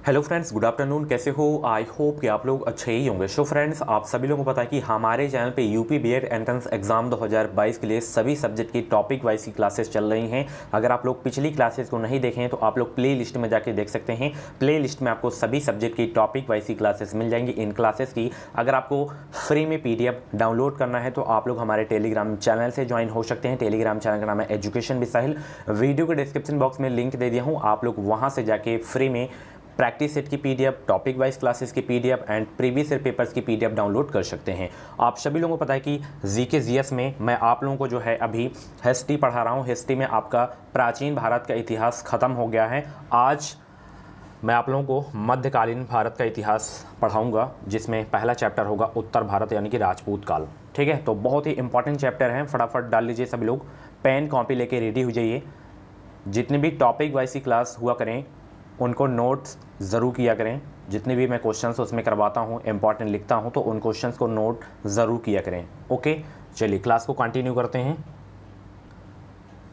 Hello friends, good afternoon. कैसे हो? I hope कि आप लोग अच्छे ही होंगे। सो फ्रेंड्स, आप सभी लोगों को पता है कि हमारे चैनल पे यूपी बीएड एंट्रेंस एग्जाम 2022 के लिए सभी सब्जेक्ट की टॉपिक वाइज की क्लासेस चल रही हैं। अगर आप लोग पिछली क्लासेस को नहीं देखें तो आप लोग प्ले लिस्ट में जाके देख सकते हैं। प्ले लिस्ट में आपको सभी सब्जेक्ट की टॉपिक वाइज की क्लासेस मिल जाएंगी। इन क्लासेस की अगर आपको फ्री में PDF डाउनलोड करना है तो आप लोग हमारे टेलीग्राम चैनल से ज्वाइन हो सकते हैं। टेलीग्राम चैनल का नाम है एजुकेशन विद साहिल। वीडियो के डिस्क्रिप्शन बॉक्स में लिंक दे दिया हूँ, आप लोग वहाँ से जाके फ्री में प्रैक्टिस सेट की PDF, टॉपिक वाइज क्लासेस की PDF and previous year papers की PDF डाउनलोड कर सकते हैं। आप सभी लोगों को पता है कि जीके जीएस में मैं आप लोगों को जो है अभी हिस्ट्री पढ़ा रहा हूँ। हिस्ट्री में आपका प्राचीन भारत का इतिहास खत्म हो गया है। आज मैं आप लोगों को मध्यकालीन भारत का इतिहास पढ़ाऊँगा, जिसमें पहला चैप्टर होगा उत्तर भारत यानी कि राजपूत काल। ठीक है, तो बहुत ही इंपॉर्टेंट चैप्टर है। फटाफट डाल लीजिए सभी लोग, पेन कॉपी लेके रेडी हो जाइए। जितने भी टॉपिक वाइज की क्लास हुआ करें उनको नोट्स ज़रूर किया करें। जितने भी मैं क्वेश्चंस उसमें करवाता हूँ, इंपॉर्टेंट लिखता हूँ, तो उन क्वेश्चंस को नोट ज़रूर किया करें। ओके, चलिए क्लास को कंटिन्यू करते हैं।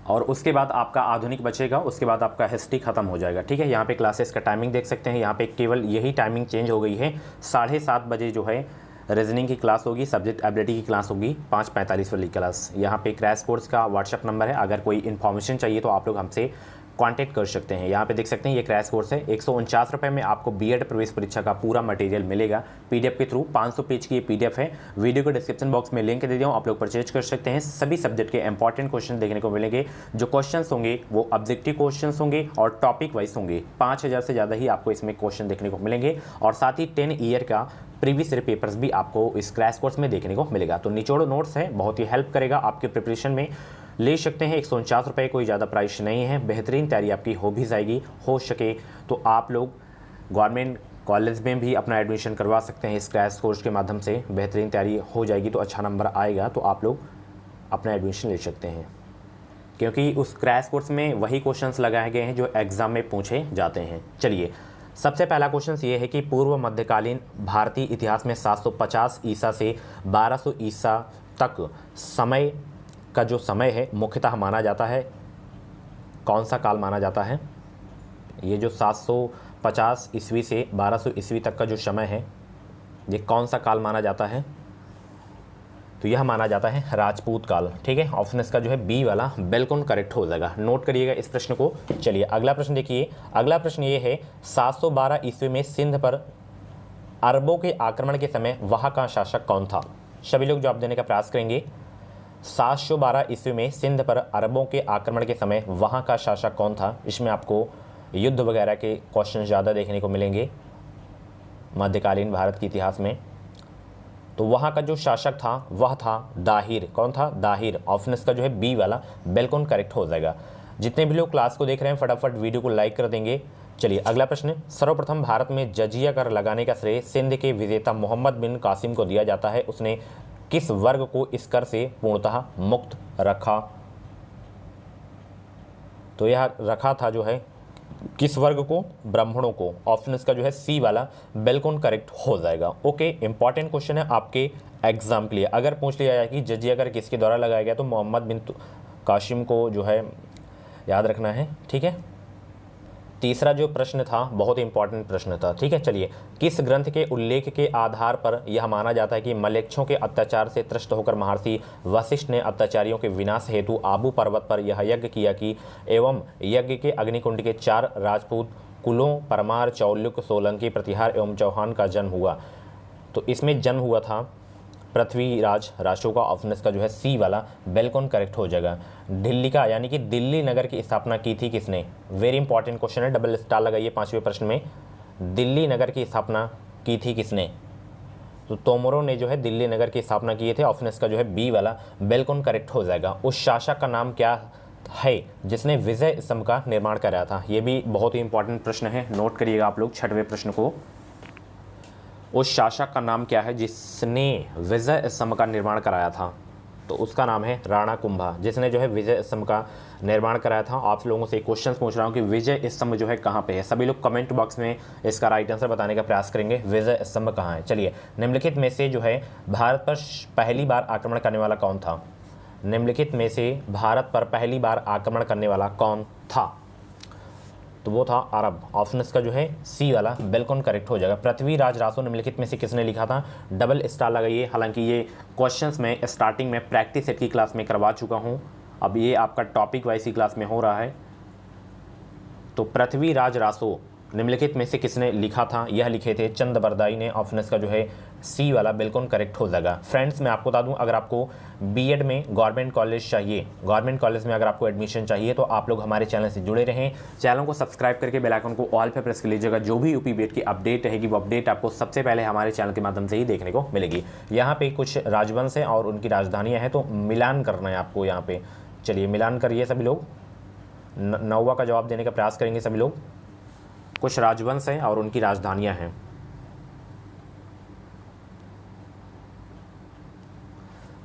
और उसके बाद आपका आधुनिक बचेगा, उसके बाद आपका हिस्ट्री खत्म हो जाएगा। ठीक है, यहाँ पे क्लासेस का टाइमिंग देख सकते हैं। यहाँ पे केवल यही टाइमिंग चेंज हो गई है। 7:30 बजे जो है रीजनिंग की क्लास होगी, सब्जेक्ट एबिलिटी की क्लास होगी, 5:45 वाली क्लास। यहाँ पे क्रैश कोर्स का व्हाट्सअप नंबर है, अगर कोई इन्फॉर्मेशन चाहिए तो आप लोग हमसे कांटेक्ट कर सकते हैं। यहाँ पे देख सकते हैं ये क्रैश कोर्स है। 149 रुपये में आपको बीएड प्रवेश परीक्षा का पूरा मटेरियल मिलेगा PDF के थ्रू। 500 पेज की ये PDF है। वीडियो के डिस्क्रिप्शन बॉक्स में लिंक दे दिया हूँ, आप लोग परचेज कर सकते हैं। सभी सब्जेक्ट के इंपॉर्टेंट क्वेश्चन देखने को मिलेंगे। जो क्वेश्चन होंगे वो ऑब्जेक्टिव क्वेश्चन होंगे और टॉपिक वाइज होंगे। 5000 से ज़्यादा ही आपको इसमें क्वेश्चन देखने को मिलेंगे और साथ ही 10 ईयर का प्रीवियस ईयर पेपर्स भी आपको इस क्रैश कोर्स में देखने को मिलेगा। तो निचोड़ नोट्स है, बहुत ही हेल्प करेगा आपके प्रिपरेशन में। ले सकते हैं, 149 रुपये, कोई ज़्यादा प्राइस नहीं है। बेहतरीन तैयारी आपकी हो भी जाएगी। हो सके तो आप लोग गवर्नमेंट कॉलेज में भी अपना एडमिशन करवा सकते हैं। इस क्रैश कोर्स के माध्यम से बेहतरीन तैयारी हो जाएगी, तो अच्छा नंबर आएगा तो आप लोग अपना एडमिशन ले सकते हैं, क्योंकि उस क्रैश कोर्स में वही क्वेश्चंस लगाए गए हैं जो एग्ज़ाम में पूछे जाते हैं। चलिए, सबसे पहला क्वेश्चन ये है कि पूर्व मध्यकालीन भारतीय इतिहास में 750 ईसा से 1200 ईसा तक समय का जो समय है मुख्यतः माना जाता है, कौन सा काल माना जाता है? ये जो 750 ईस्वी से 1200 ईस्वी तक का जो समय है, ये कौन सा काल माना जाता है? तो यह माना जाता है राजपूत काल। ठीक है, ऑप्शन इसका जो है बी वाला बिल्कुल करेक्ट हो जाएगा। नोट करिएगा इस प्रश्न को। चलिए अगला प्रश्न देखिए। अगला प्रश्न ये है, 712 ईस्वी में सिंध पर अरबों के आक्रमण के समय वहाँ का शासक कौन था? सभी लोग जवाब देने का प्रयास करेंगे। 712 ईस्वी में सिंध पर अरबों के आक्रमण के समय वहाँ का शासक कौन था? इसमें आपको युद्ध वगैरह के क्वेश्चन ज़्यादा देखने को मिलेंगे मध्यकालीन भारत के इतिहास में। तो वहाँ का जो शासक था वह था दाहिर। कौन था? दाहिर। ऑप्शन इसका जो है बी वाला बिल्कुल करेक्ट हो जाएगा। जितने भी लोग क्लास को देख रहे हैं फटाफट वीडियो को लाइक कर देंगे। चलिए अगला प्रश्न। सर्वप्रथम भारत में जजिया कर लगाने का श्रेय सिंध के विजेता मोहम्मद बिन कासिम को दिया जाता है। उसने किस वर्ग को इस कर से पूर्णतः मुक्त रखा? तो यह रखा था जो है किस वर्ग को? ब्राह्मणों को। ऑप्शन इसका जो है सी वाला बिल्कुल करेक्ट हो जाएगा। ओके, इंपॉर्टेंट क्वेश्चन है आपके एग्जाम के लिए। अगर पूछ लिया जाए कि जजिया कर किसके द्वारा लगाया गया, तो मोहम्मद बिन कासिम को जो है याद रखना है। ठीक है, तीसरा जो प्रश्न था बहुत इंपॉर्टेंट प्रश्न था। ठीक है, चलिए, किस ग्रंथ के उल्लेख के आधार पर यह माना जाता है कि मलेच्छों के अत्याचार से त्रस्त होकर महर्षि वशिष्ठ ने अत्याचारियों के विनाश हेतु आबू पर्वत पर यह यज्ञ किया कि एवं यज्ञ के अग्निकुंड के 4 राजपूत कुलों परमार, चौल्युक, सोलंकी, प्रतिहार एवं चौहान का जन्म हुआ? तो इसमें जन्म हुआ था पृथ्वीराज राष्ट्रों का। ऑप्शन इसका जो है सी वाला बिल्कुल करेक्ट हो जाएगा। दिल्ली का यानी कि दिल्ली नगर की स्थापना की थी किसने? वेरी इंपॉर्टेंट क्वेश्चन है, डबल स्टार लगाइए 5वें प्रश्न में। दिल्ली नगर की स्थापना की थी किसने? तो तोमरों ने जो है दिल्ली नगर की स्थापना किए थे। ऑप्शन इसका जो है बी वाला बिल्कुल करेक्ट हो जाएगा। उस शासक का नाम क्या है जिसने विजय स्तंभ का निर्माण कराया था? ये भी बहुत ही इंपॉर्टेंट प्रश्न है, नोट करिएगा आप लोग 6वें प्रश्न को। उस शासक का नाम क्या है जिसने विजय स्तंभ का निर्माण कराया था? तो उसका नाम है राणा कुंभा, जिसने जो है विजय स्तंभ का निर्माण कराया था। आप लोगों से क्वेश्चन पूछ रहा हूँ कि विजय स्तंभ जो है कहाँ पे है। सभी लोग कमेंट बॉक्स में इसका राइट आंसर बताने का प्रयास करेंगे, विजय स्तंभ कहाँ है। चलिए, निम्नलिखित में से जो है भारत पर पहली बार आक्रमण करने वाला कौन था? निम्नलिखित में से भारत पर पहली बार आक्रमण करने वाला कौन था? तो वो था अरब। ऑप्शन इसका जो है सी वाला बिल्कुल करेक्ट हो जाएगा। पृथ्वी राज रासो निम्नलिखित में से किसने लिखा था? डबल स्टार लगाइए। हालांकि ये क्वेश्चंस मैं स्टार्टिंग में प्रैक्टिस सेट की क्लास में करवा चुका हूँ, अब ये आपका टॉपिक वाइज की क्लास में हो रहा है। तो पृथ्वी राज रासो निम्नलिखित में से किसने लिखा था? यह लिखे थे चंद बरदाई ने। ऑप्शन इसका जो है सी वाला बिल्कुल करेक्ट हो जाएगा। फ्रेंड्स मैं आपको बता दूं, अगर आपको बीएड में गवर्नमेंट कॉलेज चाहिए, गवर्नमेंट कॉलेज में अगर आपको एडमिशन चाहिए तो आप लोग हमारे चैनल से जुड़े रहें। चैनल को सब्सक्राइब करके बेल आइकन को ऑल पे प्रेस कर लीजिएगा। जो भी यूपी बीएड की अपडेट रहेगी वो अपडेट आपको सबसे पहले हमारे चैनल के माध्यम से ही देखने को मिलेगी। यहाँ पे कुछ राजवंश हैं और उनकी राजधानियाँ हैं, तो मिलान करना है आपको यहाँ पे। चलिए मिलान करिए सभी लोग, 9वां का जवाब देने का प्रयास करेंगे सभी लोग। कुछ राजवंश हैं और उनकी राजधानियां हैं।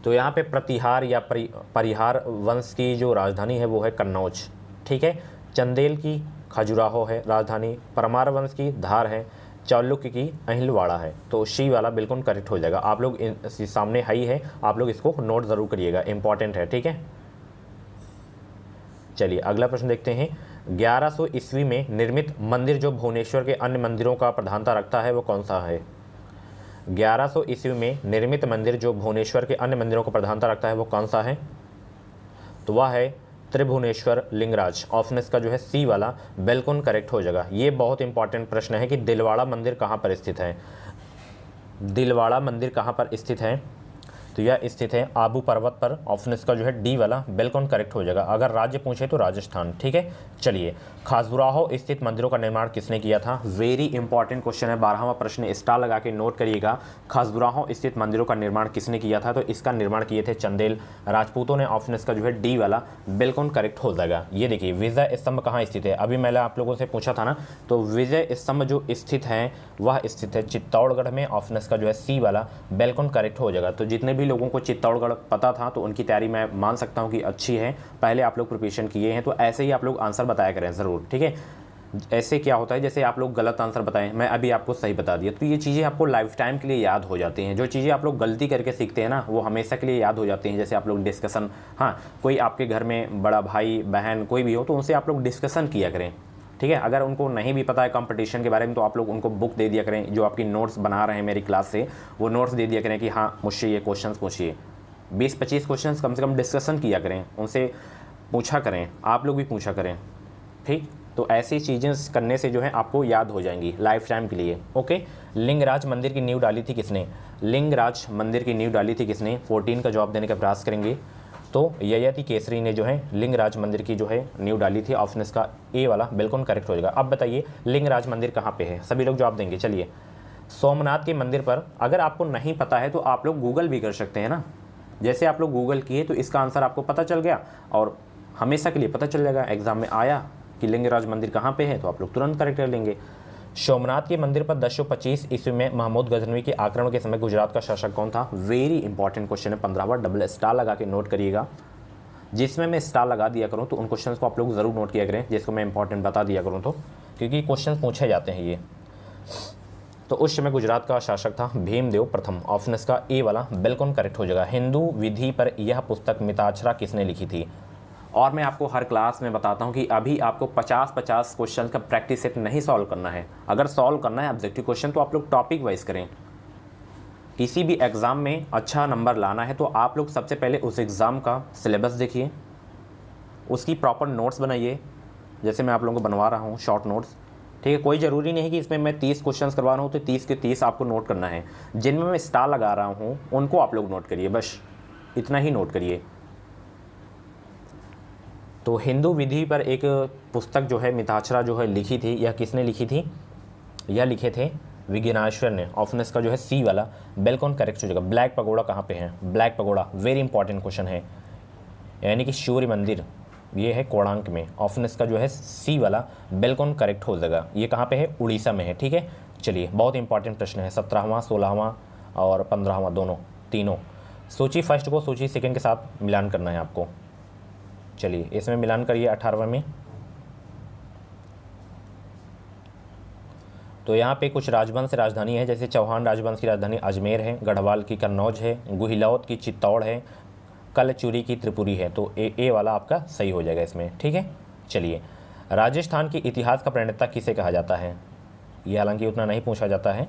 तो यहाँ पे प्रतिहार या परिहार वंश की जो राजधानी है वो है कन्नौज, ठीक है। चंदेल की खजुराहो है राजधानी। परमार वंश की धार है। चालुक्य की अहिलवाड़ा है। तो शी वाला बिल्कुल करेक्ट हो जाएगा। आप लोग सामने हाई है, आप लोग इसको नोट ज़रूर करिएगा, इंपॉर्टेंट है, ठीक है। चलिए अगला प्रश्न देखते हैं। 1100 ईस्वी में निर्मित मंदिर जो भुवनेश्वर के अन्य मंदिरों का प्रधानता रखता है वो कौन सा है? 1100 ईस्वी में निर्मित मंदिर जो भुवनेश्वर के अन्य मंदिरों का प्रधानता रखता है वो कौन सा है? तो वह है त्रिभुवनेश्वर लिंगराज। ऑप्शन इसका जो है सी वाला बिल्कुल करेक्ट हो जाएगा। ये बहुत इंपॉर्टेंट प्रश्न है कि दिलवाड़ा मंदिर कहाँ पर स्थित है। दिलवाड़ा मंदिर कहाँ पर स्थित है? तो यह स्थित है आबू पर्वत पर। ऑप्शन इसका जो है डी वाला बिल्कुल करेक्ट हो जाएगा। अगर राज्य पूछे तो राजस्थान, ठीक है। चलिए खाजुराहो स्थित मंदिरों का निर्माण किसने किया था? वेरी इंपॉर्टेंट क्वेश्चन है, 12वां प्रश्न, स्टार लगा के नोट करिएगा। खाजुराहो स्थित मंदिरों का निर्माण किसने किया था? तो इसका निर्माण किए थे चंदेल राजपूतों ने। ऑप्शन इसका जो है डी वाला बिल्कुल करेक्ट हो जाएगा। ये देखिए विजय स्तंभ कहाँ स्थित है, अभी मैंने आप लोगों से पूछा था ना, तो विजय स्तंभ जो स्थित है वह स्थित है चित्तौड़गढ़ में। ऑप्शन इसका जो है सी वाला बिल्कुल करेक्ट हो जाएगा। तो जितने भी लोगों को चित्तौड़गढ़ पता था तो उनकी तैयारी मैं मान सकता हूं कि अच्छी है, पहले आप लोग प्रिपरेशन किए हैं, तो ऐसे ही आप लोग आंसर बताया करें ज़रूर, ठीक है। ऐसे क्या होता है, जैसे आप लोग गलत आंसर बताएं, मैं अभी आपको सही बता दिया, तो ये चीज़ें आपको लाइफ टाइम के लिए याद हो जाती हैं। जो चीज़ें आप लोग गलती करके सीखते हैं ना वो हमेशा के लिए याद हो जाती हैं। जैसे आप लोग डिस्कशन, हाँ कोई आपके घर में बड़ा भाई बहन कोई भी हो तो उनसे आप लोग डिस्कशन किया करें, ठीक है। अगर उनको नहीं भी पता है कंपटीशन के बारे में तो आप लोग उनको बुक दे दिया करें, जो आपकी नोट्स बना रहे हैं मेरी क्लास से वो नोट्स दे दिया करें कि हाँ मुझसे ये क्वेश्चंस पूछिए। 20-25 क्वेश्चंस कम से कम डिस्कशन किया करें, उनसे पूछा करें, आप लोग भी पूछा करें, ठीक। तो ऐसी चीज़ें करने से जो है आपको याद हो जाएंगी लाइफ टाइम के लिए, ओके। लिंगराज मंदिर की नींव डाली थी किसने? लिंगराज मंदिर की नींव डाली थी किसने? 14 का जवाब देने का प्रयास करेंगे। तो ययाति केसरी ने जो है लिंगराज मंदिर की जो है नींव डाली थी। ऑप्शन इसका ए वाला बिल्कुल करेक्ट हो जाएगा। अब बताइए लिंगराज मंदिर कहाँ पे है, सभी लोग जवाब देंगे। चलिए सोमनाथ के मंदिर पर, अगर आपको नहीं पता है तो आप लोग गूगल भी कर सकते हैं ना। जैसे आप लोग गूगल किए तो इसका आंसर आपको पता चल गया और हमेशा के लिए पता चल जाएगा। एग्जाम में आया कि लिंगराज मंदिर कहाँ पे है तो आप लोग तुरंत करेक्ट कर लेंगे। सोमनाथ के मंदिर पर 1025 ईस्वी में महमूद गजनवी के आक्रमण के समय गुजरात का शासक कौन था? वेरी इंपॉर्टेंट क्वेश्चन है, 15वां, डबल स्टार लगा के नोट करिएगा। जिसमें मैं स्टार लगा दिया करूँ तो उन क्वेश्चंस को आप लोग ज़रूर नोट किया करें जिसको मैं इंपॉर्टेंट बता दिया करूँ, तो क्योंकि क्वेश्चन पूछे जाते हैं ये। तो उस समय गुजरात का शासक था भीमदेव प्रथम। ऑप्शन इसका ए वाला बिल्कुल करेक्ट हो जाएगा। हिंदू विधि पर यह पुस्तक मिताक्षरा किसने लिखी थी? और मैं आपको हर क्लास में बताता हूं कि अभी आपको 50-50 क्वेश्चन का प्रैक्टिस सेट नहीं सॉल्व करना है। अगर सॉल्व करना है ऑब्जेक्टिव क्वेश्चन तो आप लोग टॉपिक वाइज करें। किसी भी एग्ज़ाम में अच्छा नंबर लाना है तो आप लोग सबसे पहले उस एग्ज़ाम का सिलेबस देखिए, उसकी प्रॉपर नोट्स बनाइए, जैसे मैं आप लोगों को बनवा रहा हूँ शॉर्ट नोट्स, ठीक है। कोई ज़रूरी नहीं है कि इसमें मैं 30 क्वेश्चंस करवा रहा हूँ तो 30 के 30 आपको नोट करना है। जिनमें मैं स्टार लगा रहा हूँ उनको आप लोग नोट करिए, बस इतना ही नोट करिए। तो हिंदू विधि पर एक पुस्तक जो है मिताक्षरा जो है लिखी थी, यह किसने लिखी थी? यह लिखे थे विज्ञानेश्वर ने। ऑप्शन इसका जो है सी वाला बिल्कुल करेक्ट हो जाएगा। ब्लैक पगोड़ा कहाँ पे है? Black pagoda very important question है, यानी कि सूर्य मंदिर ये है कोणार्क में। ऑप्शन इसका जो है सी वाला बिल्कुल करेक्ट हो जाएगा। ये कहाँ पे है? उड़ीसा में है, ठीक है। चलिए बहुत इंपॉर्टेंट प्रश्न है, 17वां 16वां और 15वां दोनों तीनों। सूची फर्स्ट को सूची सेकंड के साथ मिलान करना है आपको। चलिए इसमें मिलान करिए 18वें में। तो यहाँ पे कुछ राजवंश राजधानी है, जैसे चौहान राजवंश की राजधानी अजमेर है, गढ़वाल की कन्नौज है, गुहिलौत की चित्तौड़ है, कलचुरी की त्रिपुरी है। तो ए वाला आपका सही हो जाएगा इसमें, ठीक है। चलिए राजस्थान के इतिहास का प्रणेता किसे कहा जाता है? ये हालांकि उतना नहीं पूछा जाता है।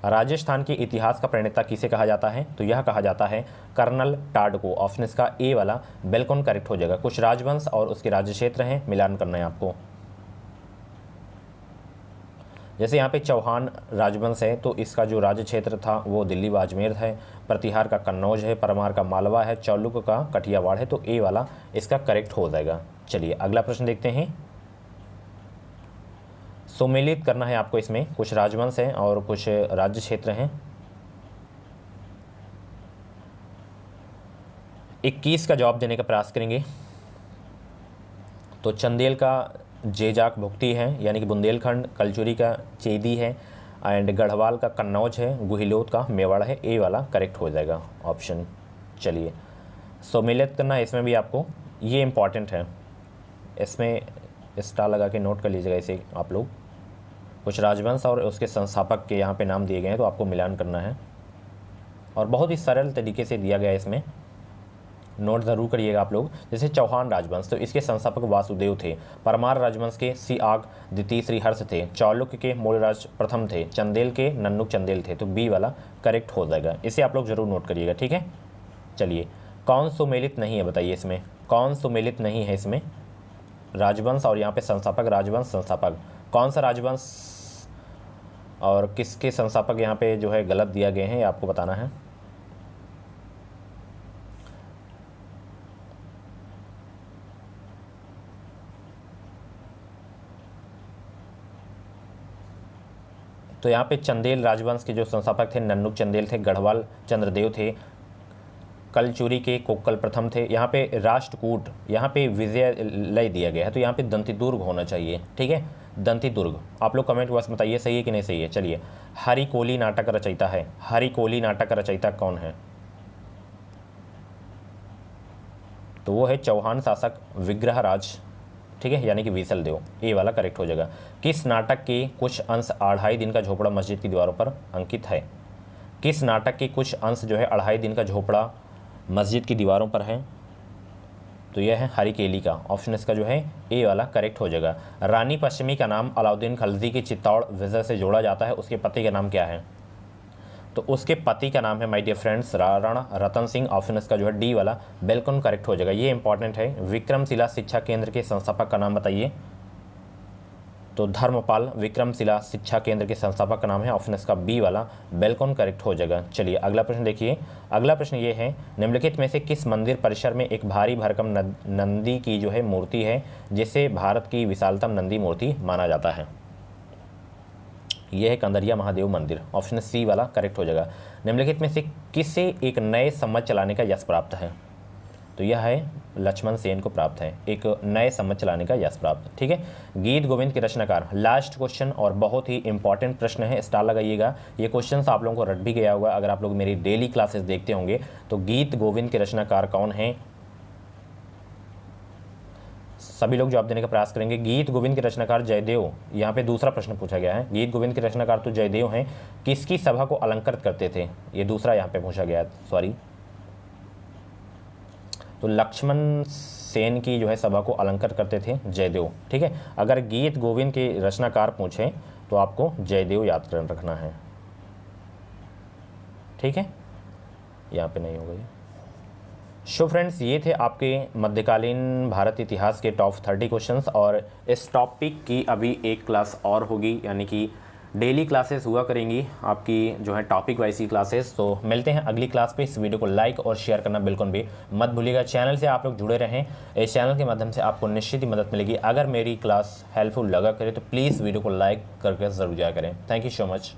राजस्थान के इतिहास का प्रणेता किसे कहा जाता है? तो यह कहा जाता है कर्नल टाड को। ऑप्शन इसका ए वाला बिल्कुल करेक्ट हो जाएगा। कुछ राजवंश और उसके राज्य क्षेत्र हैं, मिलान करना है आपको। जैसे यहाँ पे चौहान राजवंश है तो इसका जो राज्य क्षेत्र था वो दिल्ली व अजमेर है। प्रतिहार का कन्नौज है, परमार का मालवा है, चौलुक का कठियावाड़ है। तो ए वाला इसका करेक्ट हो जाएगा। चलिए अगला प्रश्न देखते हैं। सुमेलित करना है आपको, इसमें कुछ राजवंश हैं और कुछ राज्य क्षेत्र हैं। 21 का जवाब देने का प्रयास करेंगे। तो चंदेल का जेजाक भुक्ती है यानी कि बुंदेलखंड, कलचुरी का चेदी है एंड गढ़वाल का कन्नौज है, गुहिलोत का मेवाड़ है। ए वाला करेक्ट हो जाएगा ऑप्शन। चलिए सुमेलित करना है इसमें भी आपको, ये इंपॉर्टेंट है, इसमें स्टार लगा के नोट कर लीजिएगा इसे आप लोग। कुछ राजवंश और उसके संस्थापक के यहाँ पे नाम दिए गए हैं तो आपको मिलान करना है और बहुत ही सरल तरीके से दिया गया है, इसमें नोट ज़रूर करिएगा आप लोग। जैसे चौहान राजवंश तो इसके संस्थापक वासुदेव थे। परमार राजवंश के सिआग द्वितीय श्रीहर्ष थे। चालुक्य के मूलराज प्रथम थे। चंदेल के नन्नुक चंदेल थे। तो बी वाला करेक्ट हो जाएगा, इसे आप लोग जरूर नोट करिएगा, ठीक है। चलिए कौन सुमेलित नहीं है बताइए, इसमें कौन सुमेलित नहीं है? इसमें राजवंश और यहाँ पे संस्थापक, राजवंश संस्थापक, कौन सा राजवंश और किसके संस्थापक यहाँ पे जो है गलत दिया गए हैं, ये आपको बताना है। तो यहाँ पे चंदेल राजवंश के जो संस्थापक थे नन्नुक चंदेल थे, गढ़वाल चंद्रदेव थे, कलचुरी के कोक्कल प्रथम थे। यहाँ पे राष्ट्रकूट, यहाँ पे विजयलय दिया गया है तो यहाँ पे दंतिदुर्ग होना चाहिए, ठीक है, दंतिदुर्ग। आप लोग कमेंट बॉक्स बताइए सही है कि नहीं सही है। चलिए हरिकोली नाटक रचयिता है, हरिकोली नाटक रचयिता कौन है? तो वो है चौहान शासक विग्रहराज, ठीक है, यानी कि विसलदेव। ए वाला करेक्ट हो जाएगा। किस नाटक के कुछ अंश 2.5 दिन का झोपड़ा मस्जिद की दीवारों पर अंकित है? किस नाटक के कुछ अंश जो है 2.5 दिन का झोपड़ा मस्जिद की दीवारों पर है? तो यह है हरिकेली का। ऑप्शन इसका जो है ए वाला करेक्ट हो जाएगा। रानी पश्चिमी का नाम अलाउद्दीन खलजी की चित्तौड़ विजय से जोड़ा जाता है, उसके पति का नाम क्या है? तो उसके पति का नाम है my dear friends Rana Ratan Singh. Option इसका जो है डी वाला बिल्कुल करेक्ट हो जाएगा, ये इंपॉर्टेंट है। विक्रमशिला शिक्षा केंद्र के संस्थापक का नाम बताइए। तो धर्मपाल विक्रमशिला शिक्षा केंद्र के संस्थापक का नाम है। ऑप्शन इसका बी वाला बिल्कुल करेक्ट हो जाएगा। चलिए अगला प्रश्न देखिए। अगला प्रश्न ये है, निम्नलिखित में से किस मंदिर परिसर में एक भारी भरकम नंदी की जो है मूर्ति है जिसे भारत की विशालतम नंदी मूर्ति माना जाता है? यह है कंदरिया महादेव मंदिर। ऑप्शन सी वाला करेक्ट हो जाएगा। निम्नलिखित में से किसे एक नए सम्मत चलाने का यश प्राप्त है? तो यह है लक्ष्मण सेन को प्राप्त है, एक नए सम्मत चलाने का यश प्राप्त, ठीक है। गीत गोविंद के रचनाकार, लास्ट क्वेश्चन और बहुत ही इंपॉर्टेंट प्रश्न है, स्टार लगाइएगा। ये क्वेश्चन आप लोगों को रट भी गया होगा अगर आप लोग मेरी डेली क्लासेस देखते होंगे। तो गीत गोविंद के रचनाकार कौन है? सभी लोग जवाब देने का प्रयास करेंगे। गीत गोविंद के रचनाकार जयदेव। यहाँ पे दूसरा प्रश्न पूछा गया है, गीत गोविंद के रचनाकार तो जयदेव हैं, किसकी सभा को अलंकृत करते थे? ये दूसरा यहाँ पे पूछा गया है, सॉरी। तो लक्ष्मण सेन की जो है सभा को अलंकृत करते थे जयदेव, ठीक है। अगर गीत गोविंद के रचनाकार पूछें तो आपको जयदेव याद रखना है, ठीक है, यहाँ पे नहीं होगा ये। सो फ्रेंड्स, ये थे आपके मध्यकालीन भारत इतिहास के टॉप 30 क्वेश्चंस और इस टॉपिक की अभी एक क्लास और होगी, यानी कि डेली क्लासेस हुआ करेंगी आपकी जो है टॉपिक वाइज की क्लासेस। तो मिलते हैं अगली क्लास पे। इस वीडियो को लाइक और शेयर करना बिल्कुल भी मत भूलिएगा। चैनल से आप लोग जुड़े रहें, इस चैनल के माध्यम से आपको निश्चित ही मदद मिलेगी। अगर मेरी क्लास हेल्पफुल लगा करे तो प्लीज़ वीडियो को लाइक करके ज़रूर जाया करें। Thank you so much.